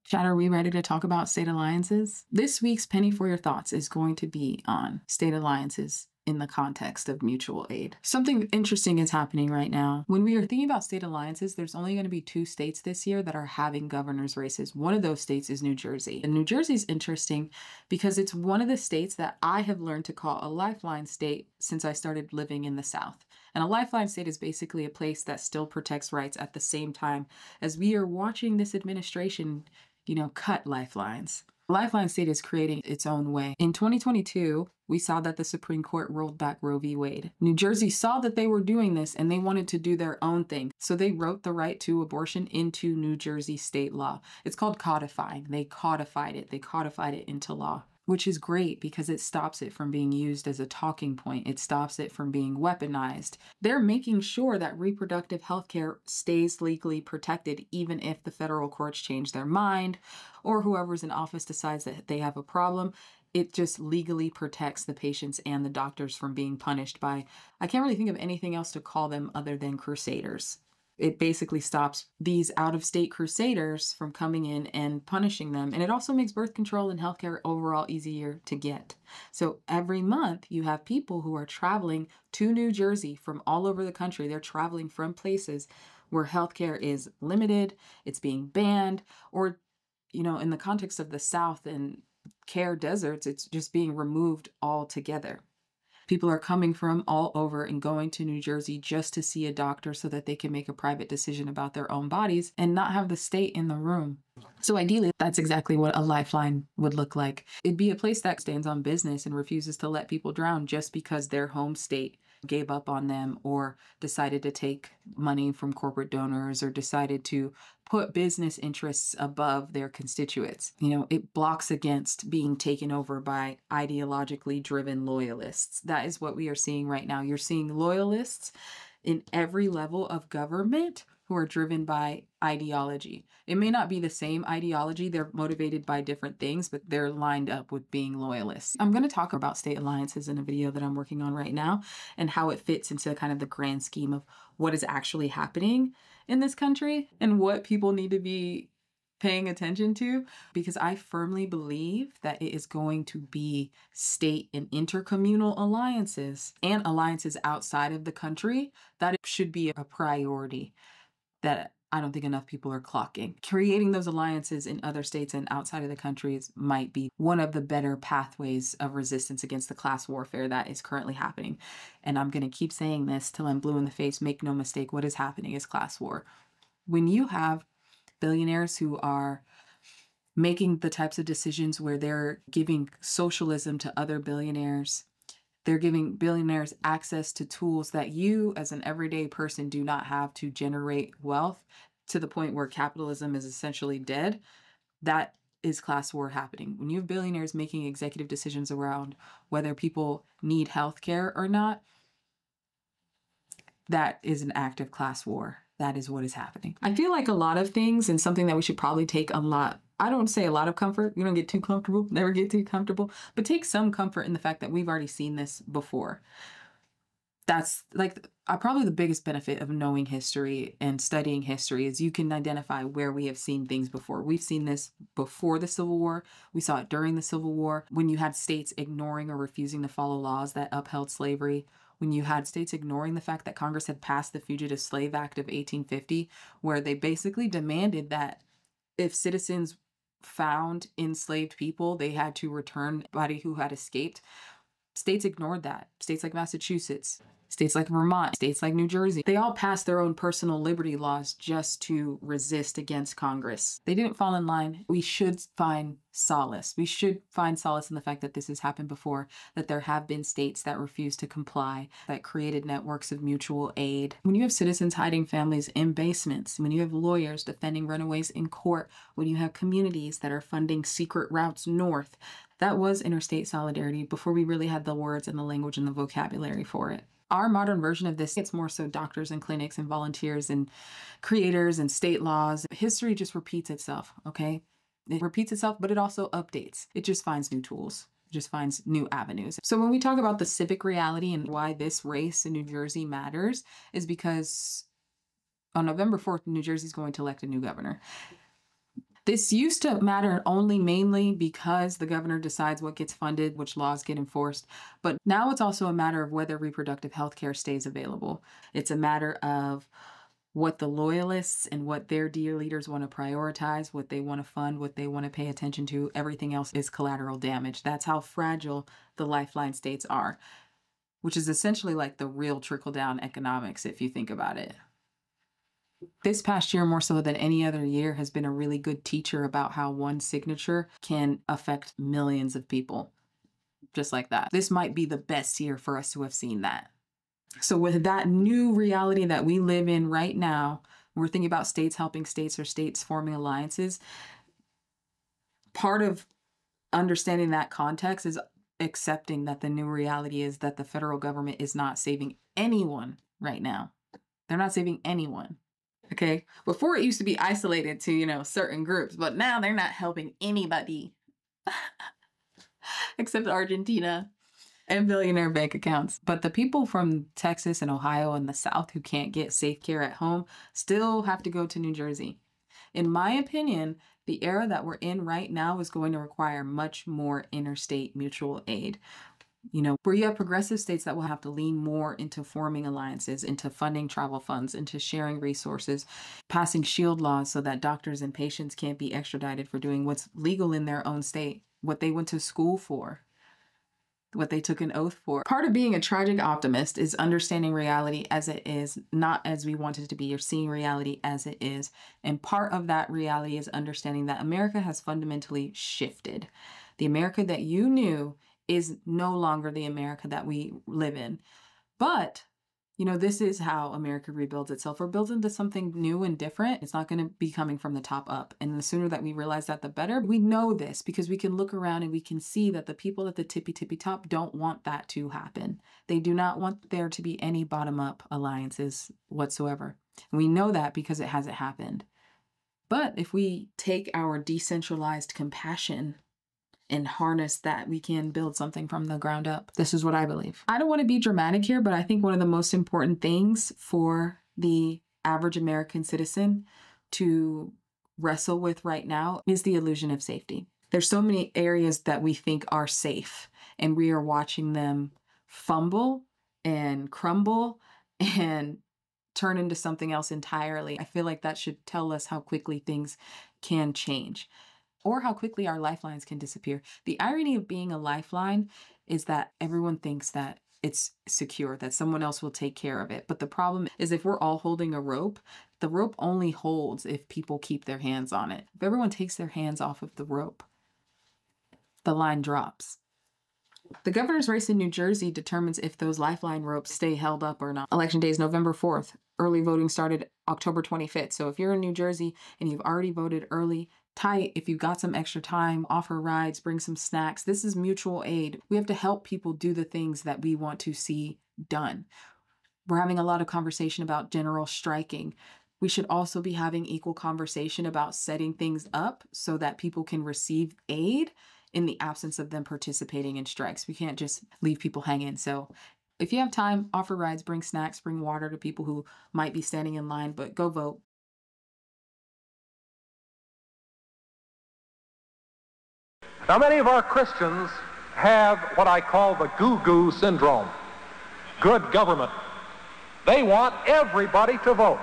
Chad, are we ready to talk about state alliances? This week's Penny for Your Thoughts is going to be on state alliances in the context of mutual aid. Something interesting is happening right now. When we are thinking about state alliances, there's only going to be 2 states this year that are having governor's races. One of those states is New Jersey. And New Jersey is interesting because it's one of the states that I have learned to call a lifeline state since I started living in the South. And a lifeline state is basically a place that still protects rights at the same time as we are watching this administration, cut lifelines. Lifeline state is creating its own way. In 2022, we saw that the Supreme Court rolled back Roe v. Wade. New Jersey saw that they were doing this and they wanted to do their own thing. So they wrote the right to abortion into New Jersey state law. It's called codifying. They codified it. They codified it into law, which is great because it stops it from being used as a talking point. It stops it from being weaponized. They're making sure that reproductive health care stays legally protected, even if the federal courts change their mind or whoever's in office decides that they have a problem. It just legally protects the patients and the doctors from being punished by, I can't really think of anything else to call them other than crusaders. It basically stops these out-of-state crusaders from coming in and punishing them. And it also makes birth control and healthcare overall easier to get. So every month you have people who are traveling to New Jersey from all over the country. They're traveling from places where healthcare is limited, it's being banned, or, in the context of the South and care deserts, it's just being removed altogether. People are coming from all over and going to New Jersey just to see a doctor so that they can make a private decision about their own bodies and not have the state in the room. So ideally, that's exactly what a lifeline would look like. It'd be a place that stands on business and refuses to let people drown just because their home state gave up on them or decided to take money from corporate donors or decided to put business interests above their constituents. It blocks against being taken over by ideologically driven loyalists. That is what we are seeing right now. You're seeing loyalists in every level of government who are driven by ideology. It may not be the same ideology. They're motivated by different things, but they're lined up with being loyalists. I'm going to talk about state alliances in a video that I'm working on right now and how it fits into kind of the grand scheme of what is actually happening in this country and what people need to be paying attention to, because I firmly believe that it is going to be state and intercommunal alliances and alliances outside of the country that it should be a priority that I don't think enough people are clocking. Creating those alliances in other states and outside of the countries might be one of the better pathways of resistance against the class warfare that is currently happening. And I'm going to keep saying this till I'm blue in the face. Make no mistake, what is happening is class war. When you have billionaires who are making the types of decisions where they're giving socialism to other billionaires, they're giving billionaires access to tools that you as an everyday person do not have to generate wealth to the point where capitalism is essentially dead. That is class war happening. When you have billionaires making executive decisions around whether people need health care or not, that is an act of class war. That is what is happening. I feel like a lot of things, and something that we should probably take a lot, I don't say a lot of comfort. You don't get too comfortable, never get too comfortable, but take some comfort in the fact that we've already seen this before. That's probably the biggest benefit of knowing history and studying history is you can identify where we have seen things before. We've seen this before the Civil War. We saw it during the Civil War when you had states ignoring or refusing to follow laws that upheld slavery. When you had states ignoring the fact that Congress had passed the Fugitive Slave Act of 1850, where they basically demanded that if citizens found enslaved people, they had to return anybody who had escaped. States ignored that. States like Massachusetts, states like Vermont, states like New Jersey, they all passed their own personal liberty laws just to resist against Congress. They didn't fall in line. We should find solace. We should find solace in the fact that this has happened before, that there have been states that refuse to comply, that created networks of mutual aid. When you have citizens hiding families in basements, when you have lawyers defending runaways in court, when you have communities that are funding secret routes north, that was interstate solidarity before we really had the words and the language and the vocabulary for it. Our modern version of this, it's more so doctors and clinics and volunteers and creators and state laws. History just repeats itself, okay? It repeats itself, but it also updates. It just finds new tools. It just finds new avenues. So when we talk about the civic reality and why this race in New Jersey matters is because on November 4th, New Jersey is going to elect a new governor. This used to matter only mainly because the governor decides what gets funded, which laws get enforced. But now it's also a matter of whether reproductive health care stays available. It's a matter of what the loyalists and what their dear leaders want to prioritize, what they want to fund, what they want to pay attention to. Everything else is collateral damage. That's how fragile the Lifeline states are, which is essentially like the real trickle-down economics if you think about it. This past year, more so than any other year, has been a really good teacher about how one signature can affect millions of people. Just like that. This might be the best year for us to have seen that. So with that new reality that we live in right now, we're thinking about states helping states or states forming alliances. Part of understanding that context is accepting that the new reality is that the federal government is not saving anyone right now. They're not saving anyone. Okay. Before it used to be isolated to, certain groups, but now they're not helping anybody except Argentina and billionaire bank accounts. But the people from Texas and Ohio and the South who can't get safe care at home still have to go to New Jersey. In my opinion, the era that we're in right now is going to require much more interstate mutual aid. Where you have progressive states that will have to lean more into forming alliances, into funding travel funds, into sharing resources, passing shield laws so that doctors and patients can't be extradited for doing what's legal in their own state, what they went to school for, what they took an oath for. Part of being a tragic optimist is understanding reality as it is, not as we want it to be, or seeing reality as it is. And part of that reality is understanding that America has fundamentally shifted. The America that you knew is no longer the America that we live in. But, this is how America rebuilds itself or builds into something new and different. It's not going to be coming from the top up. And the sooner that we realize that, the better. We know this because we can look around and we can see that the people at the tippy top don't want that to happen. They do not want there to be any bottom-up alliances whatsoever. And we know that because it hasn't happened. But if we take our decentralized compassion and harness that, we can build something from the ground up. This is what I believe. I don't want to be dramatic here, but I think one of the most important things for the average American citizen to wrestle with right now is the illusion of safety. There's so many areas that we think are safe, and we are watching them fumble and crumble and turn into something else entirely. I feel like that should tell us how quickly things can change, or how quickly our lifelines can disappear. The irony of being a lifeline is that everyone thinks that it's secure, that someone else will take care of it. But the problem is, if we're all holding a rope, the rope only holds if people keep their hands on it. If everyone takes their hands off of the rope, the line drops. The governor's race in New Jersey determines if those lifeline ropes stay held up or not. Election day is November 4th. Early voting started October 25th. So if you're in New Jersey and you've already voted early, tight, if you've got some extra time, offer rides, bring some snacks. This is mutual aid. We have to help people do the things that we want to see done. We're having a lot of conversation about general striking. We should also be having equal conversation about setting things up so that people can receive aid in the absence of them participating in strikes. We can't just leave people hanging. So if you have time, offer rides, bring snacks, bring water to people who might be standing in line, but go vote. Now, many of our Christians have what I call the goo-goo syndrome. Good government. They want everybody to vote.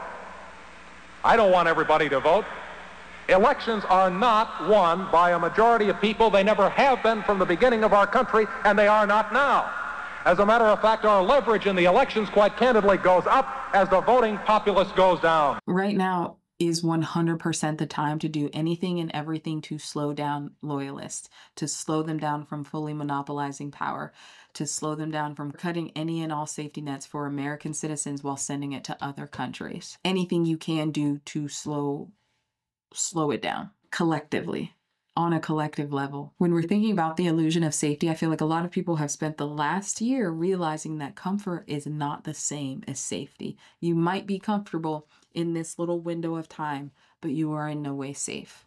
I don't want everybody to vote. Elections are not won by a majority of people. They never have been from the beginning of our country, and they are not now. As a matter of fact, our leverage in the elections, quite candidly, goes up as the voting populace goes down. Right now is 100% the time to do anything and everything to slow down loyalists, to slow them down from fully monopolizing power, to slow them down from cutting any and all safety nets for American citizens while sending it to other countries. Anything you can do to slow it down collectively, on a collective level. When we're thinking about the illusion of safety, I feel like a lot of people have spent the last year realizing that comfort is not the same as safety. You might be comfortable in this little window of time, but you are in no way safe.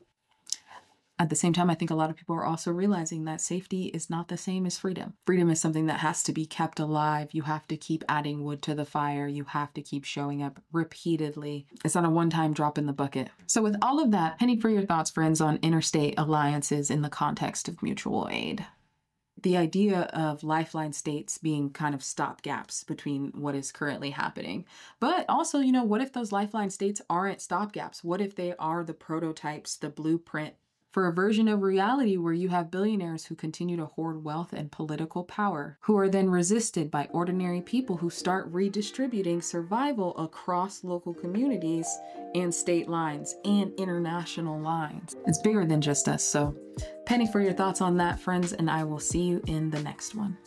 At the same time, I think a lot of people are also realizing that safety is not the same as freedom. Freedom is something that has to be kept alive. You have to keep adding wood to the fire. You have to keep showing up repeatedly. It's not a one-time drop in the bucket. So with all of that, penny for your thoughts, friends, on interstate alliances in the context of mutual aid. The idea of lifeline states being kind of stopgaps between what is currently happening. But also, what if those lifeline states aren't stopgaps? What if they are the prototypes, the blueprint for a version of reality where you have billionaires who continue to hoard wealth and political power, who are then resisted by ordinary people who start redistributing survival across local communities and state lines and international lines? It's bigger than just us. So penny for your thoughts on that, friends, and I will see you in the next one.